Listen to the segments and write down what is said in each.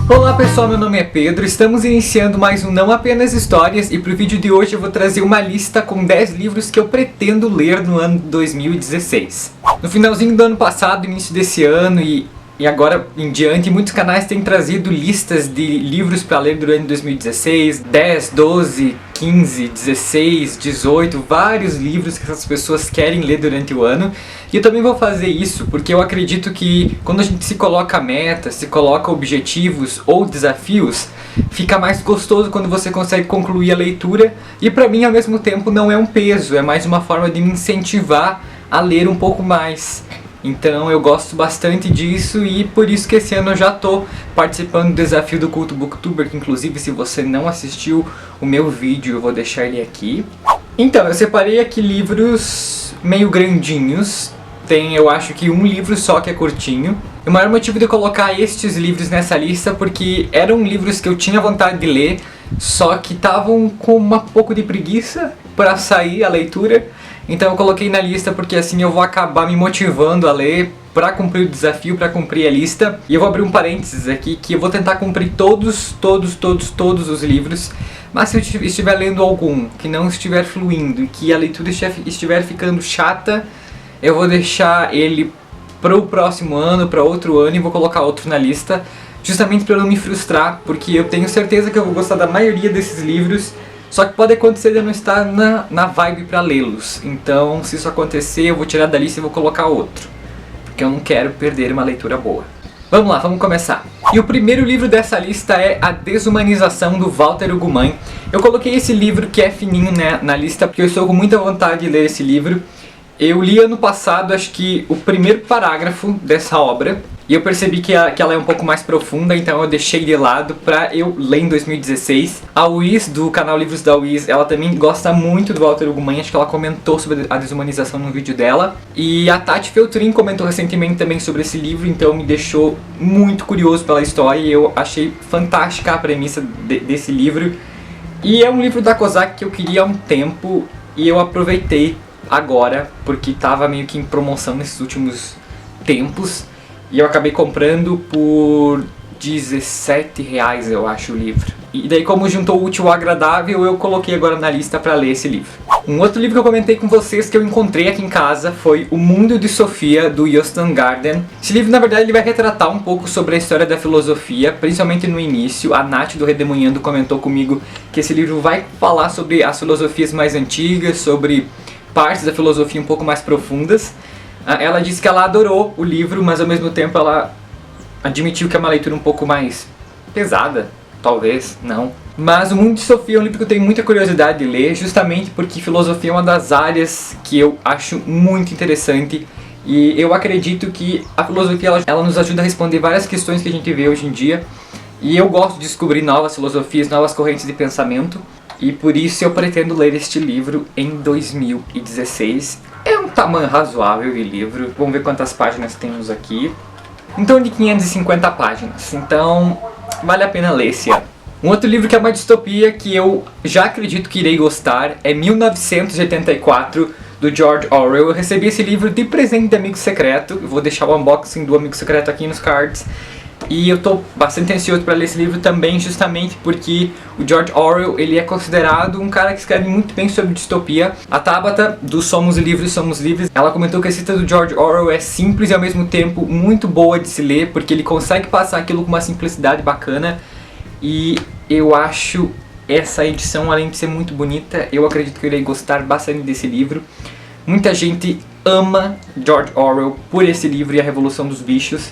Olá pessoal, meu nome é Pedro, estamos iniciando mais um Não Apenas Histórias e para o vídeo de hoje eu vou trazer uma lista com 10 livros que eu pretendo ler no ano 2016. No finalzinho do ano passado, início desse ano e agora em diante, muitos canais têm trazido listas de livros para ler durante 2016, 10, 12, 15, 16, 18, vários livros que essas pessoas querem ler durante o ano. E eu também vou fazer isso porque eu acredito que quando a gente se coloca metas, se coloca objetivos ou desafios, fica mais gostoso quando você consegue concluir a leitura. E para mim, ao mesmo tempo, não é um peso, é mais uma forma de me incentivar a ler um pouco mais. Então eu gosto bastante disso e por isso que esse ano eu já estou participando do desafio do Culto Booktuber, que inclusive se você não assistiu o meu vídeo eu vou deixar ele aqui. Então eu separei aqui livros meio grandinhos, tem eu acho que um livro só que é curtinho. O maior motivo de eu colocar estes livros nessa lista porque eram livros que eu tinha vontade de ler, só que estavam com um pouco de preguiça para sair a leitura. Então eu coloquei na lista porque assim eu vou acabar me motivando a ler para cumprir o desafio, para cumprir a lista. E eu vou abrir um parênteses aqui que eu vou tentar cumprir todos os livros. Mas se eu estiver lendo algum que não estiver fluindo e que a leitura estiver ficando chata, eu vou deixar ele para o próximo ano, para outro ano e vou colocar outro na lista. Justamente para eu não me frustrar, porque eu tenho certeza que eu vou gostar da maioria desses livros. Só que pode acontecer de eu não estar na vibe para lê-los. Então, se isso acontecer, eu vou tirar da lista e vou colocar outro. Porque eu não quero perder uma leitura boa. Vamos lá, vamos começar. E o primeiro livro dessa lista é A Desumanização, do Walter Ugumãe. Eu coloquei esse livro que é fininho, né, na lista porque eu estou com muita vontade de ler esse livro. Eu li ano passado, acho que o primeiro parágrafo dessa obra. E eu percebi que ela é um pouco mais profunda, então eu deixei de lado pra eu ler em 2016. A Wiz, do canal Livros da Wiz, ela também gosta muito do Walter Ugumãe, acho que ela comentou sobre a desumanização no vídeo dela. E a Tati Feltrin comentou recentemente também sobre esse livro, então me deixou muito curioso pela história e eu achei fantástica a premissa desse livro. E é um livro da Kozak que eu queria há um tempo e eu aproveitei agora, porque estava meio que em promoção nesses últimos tempos. E eu acabei comprando por R$17, eu acho, o livro. E daí, como juntou o útil ao agradável, eu coloquei agora na lista para ler esse livro. Um outro livro que eu comentei com vocês que eu encontrei aqui em casa foi O Mundo de Sofia, do Jostein Gaarder. Esse livro, na verdade, ele vai retratar um pouco sobre a história da filosofia, principalmente no início. A Nath do Redemoinhando comentou comigo que esse livro vai falar sobre as filosofias mais antigas, sobre partes da filosofia um pouco mais profundas. Ela disse que ela adorou o livro, mas ao mesmo tempo ela admitiu que é uma leitura um pouco mais pesada, talvez, não. Mas O Mundo de Sofia é um livro que eu tenho muita curiosidade de ler, justamente porque filosofia é uma das áreas que eu acho muito interessante. E eu acredito que a filosofia ela nos ajuda a responder várias questões que a gente vê hoje em dia. E eu gosto de descobrir novas filosofias, novas correntes de pensamento. E por isso eu pretendo ler este livro em 2016. É um tamanho razoável de livro. Vamos ver quantas páginas temos aqui. Então de 550 páginas. Então vale a pena ler esse ano. Um outro livro que é uma distopia que eu já acredito que irei gostar é 1984, do George Orwell. Eu recebi esse livro de presente de amigo secreto. Eu vou deixar o unboxing do amigo secreto aqui nos cards. E eu tô bastante ansioso para ler esse livro também, justamente porque o George Orwell ele é considerado um cara que escreve muito bem sobre distopia. A Tabata, do Somos Livres, ela comentou que a escrita do George Orwell é simples e ao mesmo tempo muito boa de se ler, porque ele consegue passar aquilo com uma simplicidade bacana. E eu acho essa edição, além de ser muito bonita, eu acredito que eu irei gostar bastante desse livro. Muita gente ama George Orwell por esse livro e a Revolução dos Bichos.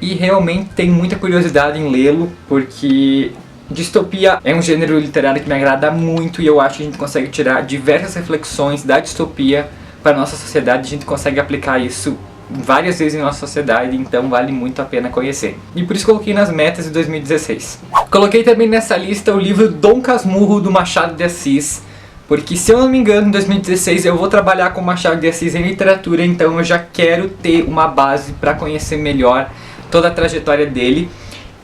E realmente tenho muita curiosidade em lê-lo, porque distopia é um gênero literário que me agrada muito e eu acho que a gente consegue tirar diversas reflexões da distopia para a nossa sociedade. A gente consegue aplicar isso várias vezes em nossa sociedade, então vale muito a pena conhecer. E por isso coloquei nas metas de 2016. Coloquei também nessa lista o livro Dom Casmurro, do Machado de Assis, porque se eu não me engano, em 2016 eu vou trabalhar com Machado de Assis em literatura, então eu já quero ter uma base para conhecer melhor toda a trajetória dele.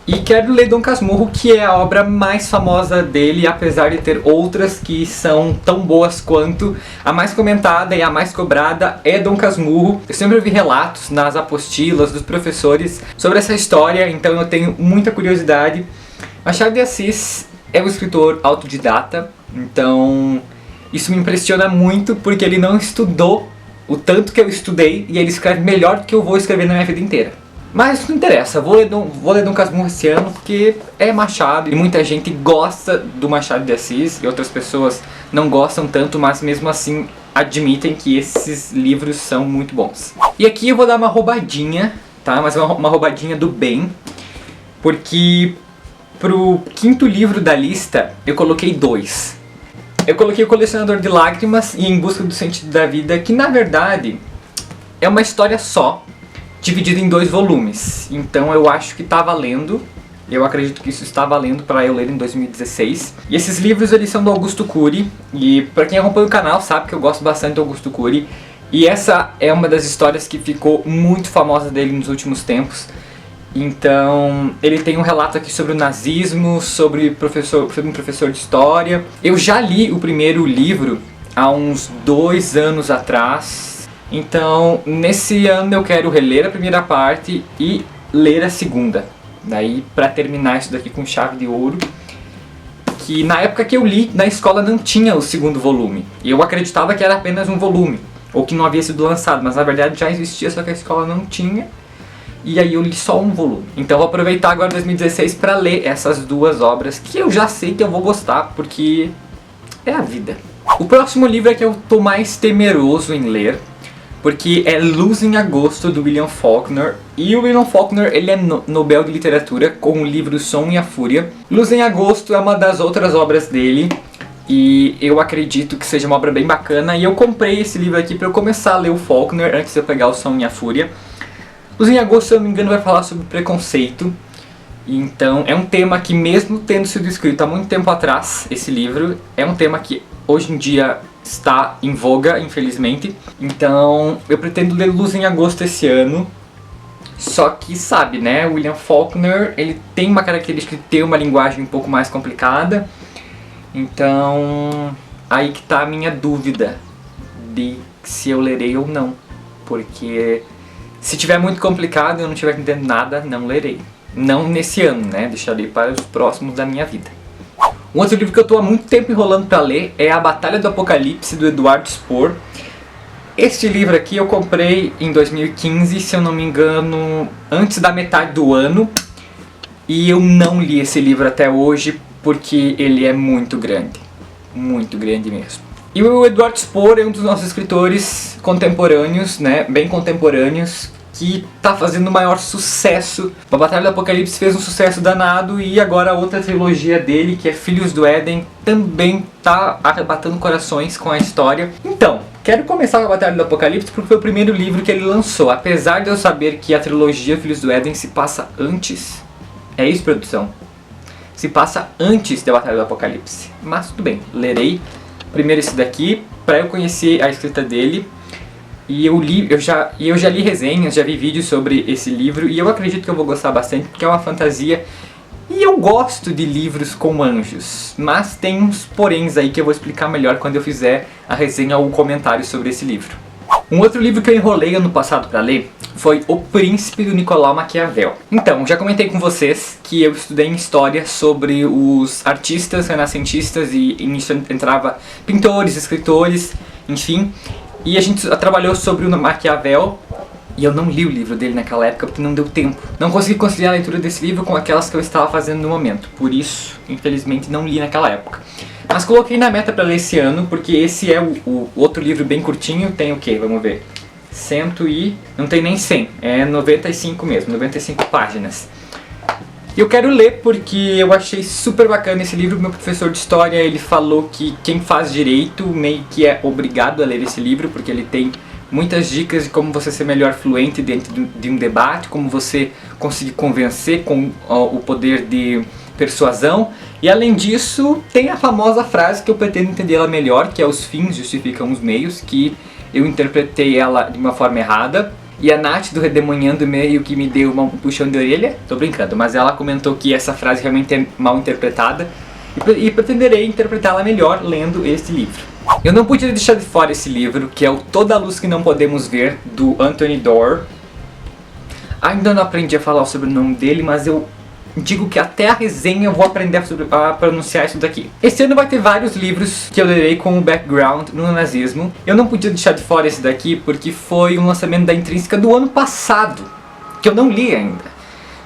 E quero ler Dom Casmurro, que é a obra mais famosa dele, apesar de ter outras que são tão boas quanto. A mais comentada e a mais cobrada é Dom Casmurro. Eu sempre ouvi relatos nas apostilas dos professores sobre essa história, então eu tenho muita curiosidade. Machado de Assis é um escritor autodidata, então isso me impressiona muito porque ele não estudou o tanto que eu estudei e ele escreve melhor do que eu vou escrever na minha vida inteira. Mas isso não interessa, vou ler Dom Casmurro esse ano porque é Machado e muita gente gosta do Machado de Assis e outras pessoas não gostam tanto, mas mesmo assim admitem que esses livros são muito bons. E aqui eu vou dar uma roubadinha, tá? Mas uma roubadinha do bem, porque pro quinto livro da lista eu coloquei 2. Eu coloquei O Colecionador de Lágrimas e Em Busca do Sentido da Vida, que na verdade é uma história só, dividido em 2 volumes, então eu acho que tá valendo, eu acredito que isso está valendo para eu ler em 2016. E esses livros eles são do Augusto Cury, e para quem acompanha o canal sabe que eu gosto bastante do Augusto Cury, e essa é uma das histórias que ficou muito famosa dele nos últimos tempos. Então ele tem um relato aqui sobre o nazismo, sobre um professor de história. Eu já li o primeiro livro há uns 2 anos atrás. Então, nesse ano eu quero reler a primeira parte e ler a segunda. Daí, pra terminar isso daqui com chave de ouro. Que na época que eu li, na escola não tinha o segundo volume. E eu acreditava que era apenas um volume, ou que não havia sido lançado, mas na verdade já existia, só que a escola não tinha. E aí eu li só um volume. Então vou aproveitar agora 2016 pra ler essas 2 obras, que eu já sei que eu vou gostar, porque é a vida. O próximo livro é que eu tô mais temeroso em ler, porque é Luz em Agosto, do William Faulkner. E o William Faulkner, ele é Nobel de Literatura com o livro Som e a Fúria. Luz em Agosto é uma das outras obras dele, e eu acredito que seja uma obra bem bacana. E eu comprei esse livro aqui para eu começar a ler o Faulkner antes de eu pegar o Som e a Fúria. Luz em Agosto, se eu não me engano, vai falar sobre preconceito. Então é um tema que, mesmo tendo sido escrito há muito tempo atrás, esse livro, é um tema que hoje em dia está em voga, infelizmente. Então eu pretendo ler Luz em Agosto esse ano. Só que sabe, né, William Faulkner, ele tem uma característica de ter uma linguagem um pouco mais complicada. Então aí que tá a minha dúvida de se eu lerei ou não. Porque se tiver muito complicado e eu não tiver entendendo nada, não lerei. Não nesse ano, né, deixarei para os próximos da minha vida. Um outro livro que eu estou há muito tempo enrolando para ler é A Batalha do Apocalipse, do Edward Spohr. Este livro aqui eu comprei em 2015, se eu não me engano, antes da metade do ano. E eu não li esse livro até hoje porque ele é muito grande mesmo. E o Edward Spohr é um dos nossos escritores contemporâneos, né, bem contemporâneos, que tá fazendo o maior sucesso. A Batalha do Apocalipse fez um sucesso danado e agora a outra trilogia dele, que é Filhos do Éden, também tá arrebatando corações com a história. Então, quero começar com a Batalha do Apocalipse porque foi o primeiro livro que ele lançou, apesar de eu saber que a trilogia Filhos do Éden se passa antes. É isso, produção? Se passa antes da Batalha do Apocalipse. Mas tudo bem, lerei primeiro esse daqui para eu conhecer a escrita dele. E eu já li resenhas, já vi vídeos sobre esse livro e eu acredito que eu vou gostar bastante porque é uma fantasia e eu gosto de livros com anjos, mas tem uns poréns aí que eu vou explicar melhor quando eu fizer a resenha ou o comentário sobre esse livro. Um outro livro que eu enrolei ano passado para ler foi O Príncipe, do Nicolau Maquiavel. Então, já comentei com vocês que eu estudei em história sobre os artistas renascentistas e nisso entrava pintores, escritores, enfim. E a gente trabalhou sobre o Maquiavel e eu não li o livro dele naquela época porque não deu tempo. Não consegui conciliar a leitura desse livro com aquelas que eu estava fazendo no momento. Por isso, infelizmente, não li naquela época. Mas coloquei na meta para ler esse ano porque esse é o outro livro bem curtinho. Tem o quê? Vamos ver. Não tem nem 100. É 95 mesmo, 95 páginas. Eu quero ler porque eu achei super bacana esse livro. Meu professor de história, ele falou que quem faz direito meio que é obrigado a ler esse livro, porque ele tem muitas dicas de como você ser melhor fluente dentro de um debate, como você conseguir convencer com o poder de persuasão. E além disso, tem a famosa frase que eu pretendo entender ela melhor, que é os fins justificam os meios, que eu interpretei ela de uma forma errada. E a Nath do Redemoinhando meio que me deu um puxão de orelha. Tô brincando, mas ela comentou que essa frase realmente é mal interpretada. E pretenderei interpretá-la melhor lendo este livro. Eu não podia deixar de fora esse livro, que é o Toda a Luz que Não Podemos Ver, do Anthony Doerr. Ainda não aprendi a falar o sobrenome dele, mas eu digo que até a resenha eu vou aprender a pronunciar isso daqui. Esse ano vai ter vários livros que eu lerei com o background no nazismo. Eu não podia deixar de fora esse daqui porque foi um lançamento da Intrínseca do ano passado, que eu não li ainda.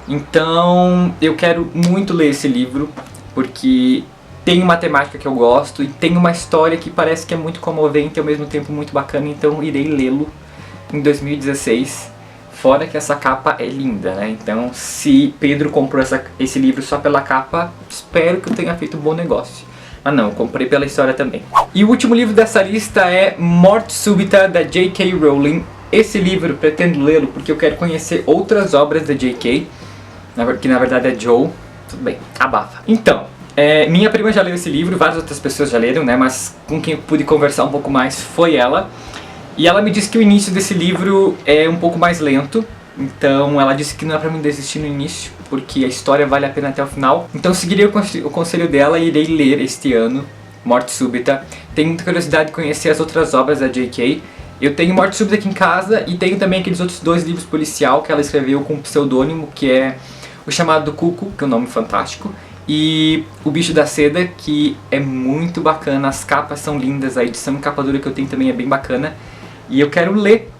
Então eu quero muito ler esse livro, porque tem uma temática que eu gosto e tem uma história que parece que é muito comovente e ao mesmo tempo muito bacana, então irei lê-lo em 2016. Fora que essa capa é linda, né? Então, se Pedro comprou esse livro só pela capa, espero que eu tenha feito um bom negócio. Mas não, eu comprei pela história também. E o último livro dessa lista é Morte Súbita, da J.K. Rowling. Esse livro, pretendo lê-lo porque eu quero conhecer outras obras da J.K., que na verdade é Joe. Tudo bem, abafa. Então, minha prima já leu esse livro, várias outras pessoas já leram, né? Mas com quem eu pude conversar um pouco mais foi ela. E ela me disse que o início desse livro é um pouco mais lento. Então ela disse que não é pra mim desistir no início, porque a história vale a pena até o final. Então eu seguirei o conselho dela e irei ler este ano Morte Súbita. Tenho muita curiosidade de conhecer as outras obras da J.K. Eu tenho Morte Súbita aqui em casa e tenho também aqueles outros 2 livros policial que ela escreveu com um pseudônimo, que é O Chamado do Cuco, que é um nome fantástico, e O Bicho da Seda, que é muito bacana. As capas são lindas, a edição em capa dura que eu tenho também é bem bacana. E eu quero ler,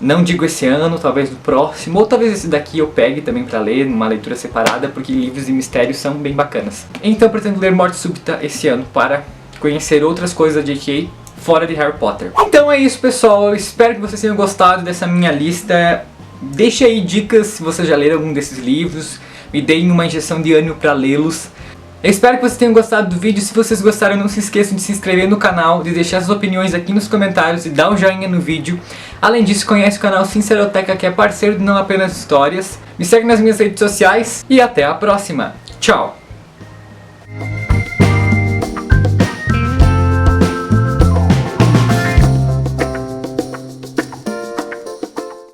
não digo esse ano, talvez no próximo, ou talvez esse daqui eu pegue também pra ler, numa leitura separada, porque livros de mistério são bem bacanas. Então eu pretendo ler Morte Súbita esse ano para conhecer outras coisas da J.K. fora de Harry Potter. Então é isso, pessoal, eu espero que vocês tenham gostado dessa minha lista. Deixe aí dicas se vocês já leram algum desses livros, me deem uma injeção de ânimo pra lê-los. Eu espero que vocês tenham gostado do vídeo. Se vocês gostaram, não se esqueçam de se inscrever no canal, de deixar suas opiniões aqui nos comentários e dar um joinha no vídeo. Além disso, conhece o canal Sinceroteca, que é parceiro de Não Apenas Histórias. Me segue nas minhas redes sociais e até a próxima. Tchau!